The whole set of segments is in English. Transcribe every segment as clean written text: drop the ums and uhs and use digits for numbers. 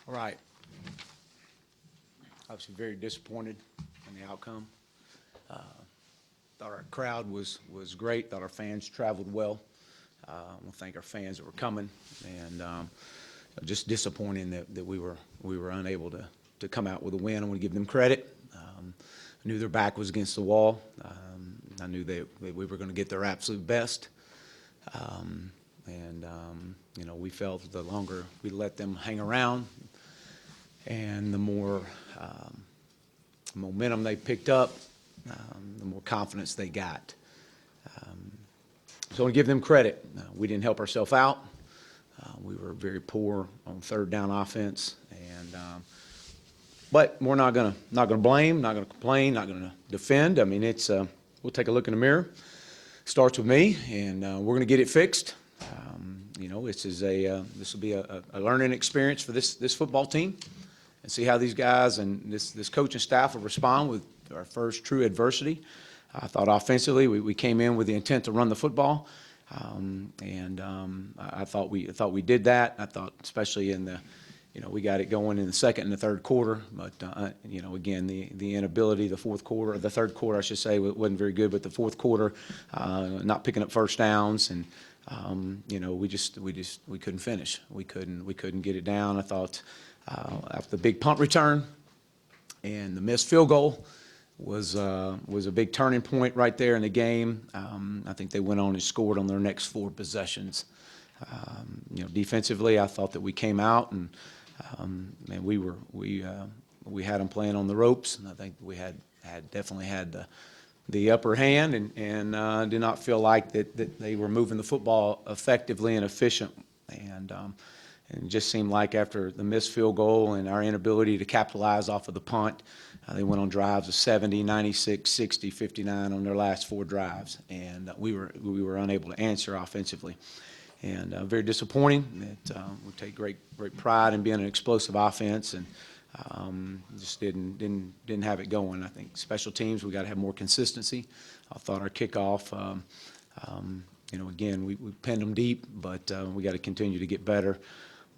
All right. Obviously very disappointed in the outcome. Thought our crowd was great. Thought our fans traveled well. I want to thank our fans that were coming, and just disappointing that we were unable to come out with a win. I want to give them credit. I knew their back was against the wall. I knew that we were going to get their absolute best. We felt the longer we let them hang around and the more momentum they picked up, the more confidence they got. So I want to give them credit. We didn't help ourselves out. We were very poor on third down offense, but we're not going to blame, not going to complain, not going to defend. I mean, we'll take a look in the mirror. Starts with me, and we're going to get it fixed. This will be a learning experience for this football team, and see how these guys and this coaching staff will respond with our first true adversity. I thought offensively we came in with the intent to run the football, I thought we did that. I thought especially in the we got it going in the second and the third quarter, but again, the inability, the fourth quarter, the third quarter, I should say, wasn't very good. But the fourth quarter, not picking up first downs, and we couldn't finish. We couldn't get it down. I thought after the big punt return and the missed field goal was a big turning point right there in the game. I think they went on and scored on their next 4 possessions. Defensively, I thought that we came out and we had them playing on the ropes, and I think we had definitely had the upper hand, and did not feel like that they were moving the football effectively and efficient, and it just seemed like after the missed field goal and our inability to capitalize off of the punt, they went on drives of 70, 96, 60, 59 on their last 4 drives, and we were unable to answer offensively. And very disappointing. That we take great pride in being an explosive offense, and just didn't have it going. I think special teams, we got to have more consistency. I thought our kickoff, again, we pinned them deep, but we got to continue to get better.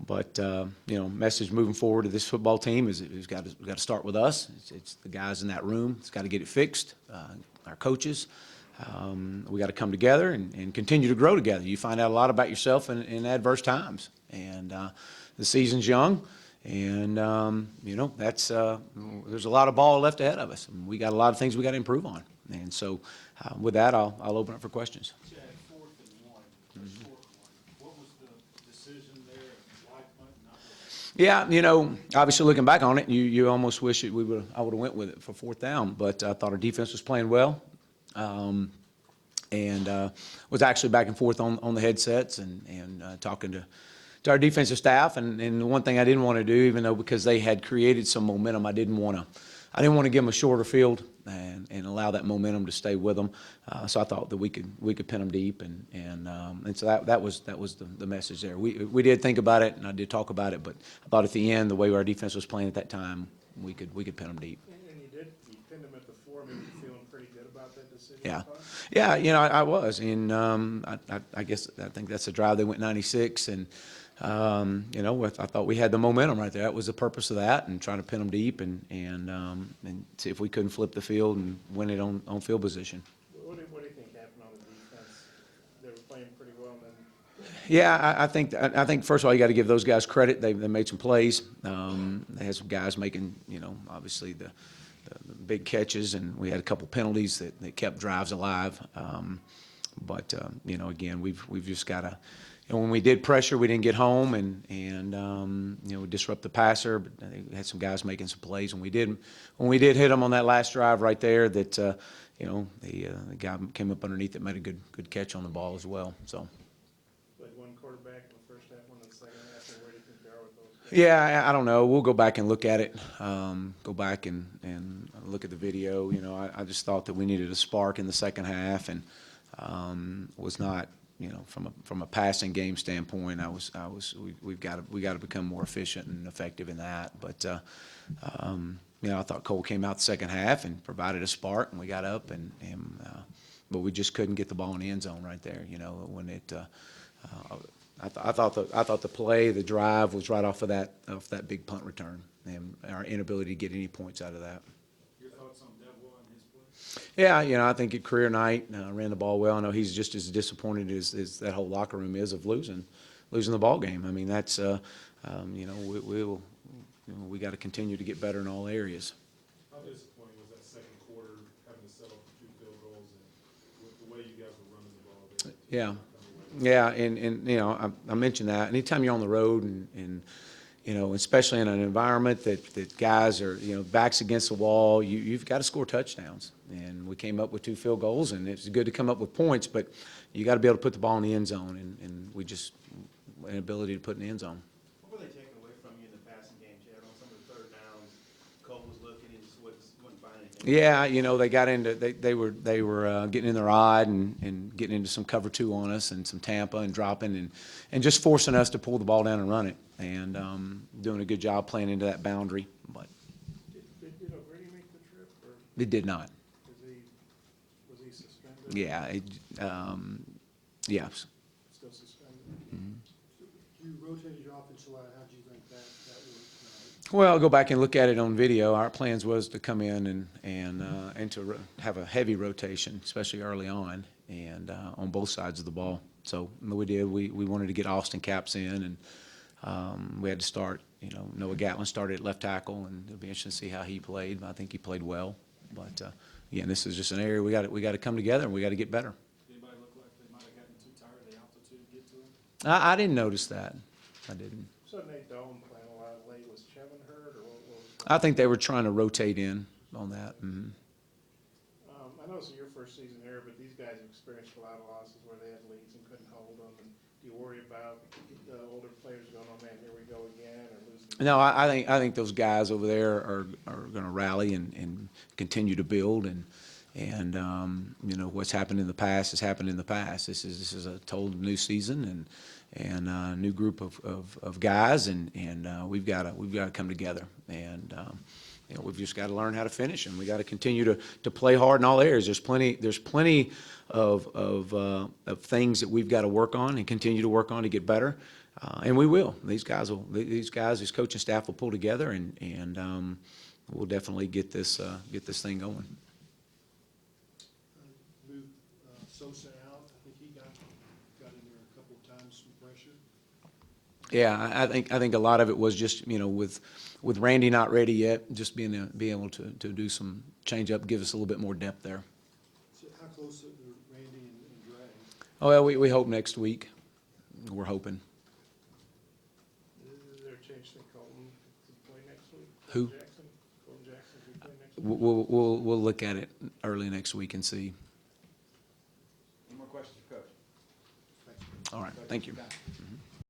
But message moving forward to this football team is it's got to start with us. It's the guys in that room. It's got to get it fixed. Our coaches. We got to come together and continue to grow together. You find out a lot about yourself in adverse times, and the season's young, and there's a lot of ball left ahead of us, and we got a lot of things we got to improve on. And so, with that, I'll open up for questions. Chad, 4th and 1, short one. What was the decision there? Why punt, not Yeah, obviously looking back on it, you almost wish I would have went with it for 4th down, but I thought our defense was playing well. Was actually back and forth on the headsets and talking to our defensive staff. And the one thing I didn't want to do, even though because they had created some momentum, I didn't want to give them a shorter field and allow that momentum to stay with them. So I thought that we could pin them deep, and so that was the message there. We did think about it, and I did talk about it, but I thought at the end, the way our defense was playing at that time, we could pin them deep. And you pinned them at the 4. Maybe you're feeling pretty good about that decision. Yeah, I was, and I think that's a drive. They went 96, and I thought we had the momentum right there. That was the purpose of that, and trying to pin them deep and see if we couldn't flip the field and win it on field position. What do you think happened on the defense? They were playing pretty well, and then. Yeah, I think first of all you got to give those guys credit. They made some plays. They had some guys making obviously the big catches, and we had a couple penalties that kept drives alive. But again, we've just got to. When we did pressure, we didn't get home, and we disrupt the passer. But we had some guys making some plays, and when we did hit them on that last drive right there, that the guy came up underneath it, made a good catch on the ball as well. So. Like one quarterback in the first half, one in the second half, and where do you think they are with those guys? Yeah, I don't know. We'll go back and look at it. Go back and look at the video. I just thought that we needed a spark in the second half, and was not. From a passing game standpoint, we've got to become more efficient and effective in that. But I thought Cole came out the second half and provided a spark, and we got up, but we just couldn't get the ball in the end zone right there. When it I thought the play, the drive was right off of that big punt return, and our inability to get any points out of that. Your thoughts on Devil and his play? Yeah, a think at career night, ran the ball well. I know he's just as disappointed as that whole locker room is of losing the ball game. I mean, that's, we got to continue to get better in all areas. How disappointing was that second quarter, having to settle for 2 field goals, and with the way you guys were running the ball? Yeah. Yeah, and I mentioned that. Anytime you're on the road and especially in an environment that guys are, backs against the wall, you've got to score touchdowns. And we came up with 2 field goals, and it's good to come up with points, but you got to be able to put the ball in the end zone, and we just, inability to put in the end zone. What were they taking away from you in the passing game, Chad? On some of the third downs, Cole was looking and just wasn't finding anything. Yeah, they got into they were getting in their odd and getting into some cover 2 on us and some Tampa and dropping and just forcing us to pull the ball down and run it, and doing a good job playing into that boundary. But Did O'Grady make the trip, or it did not. was he suspended? Yeah, yeah. Still suspended? You rotated your offensive line. How do you think that worked? Well, I'll go back and look at it on video. Our plans was to come in and to have a heavy rotation, especially early on, and on both sides of the ball. So we did. We wanted to get Austin Capps in, and we had to start. Noah Gatlin started at left tackle, and it'll be interesting to see how he played. I think he played well. But again, this is just an area we got to come together and we got to get better. Anybody look like they might have gotten too tired of the altitude to get to him? I didn't notice that. I didn't. So Nate Dome playing a lot late. Was Chevin hurt, or what was? I think they were trying to rotate in on that. Mm-hmm. I know this is your first season here, but these guys have experienced a lot of losses where they had leads and couldn't hold them. And do you worry about the older players going, "Oh man, here we go again," or losing? No, I think those guys over there are going to rally and continue to build and what's happened in the past has happened in the past. This is a total new season and a new group of guys and we've got to come together and we've just got to learn how to finish and we got to continue to play hard in all areas. There's plenty of things that we've got to work on and continue to work on to get better. And we will. These guys, this coaching staff will pull together, and we'll definitely get this thing going. Moved Sosa out. I think he got in there a couple of times, some pressure. Yeah, I think a lot of it was just with Randy not ready yet, just being able to do some change up, give us a little bit more depth there. So how close are Randy and Dre? Oh well, we hope next week. We're hoping. Is there a chance that Colton could play next week? Who? Colton Jackson could play next week? We'll look at it early next week and see. Any more questions for Coach? All right, thank you.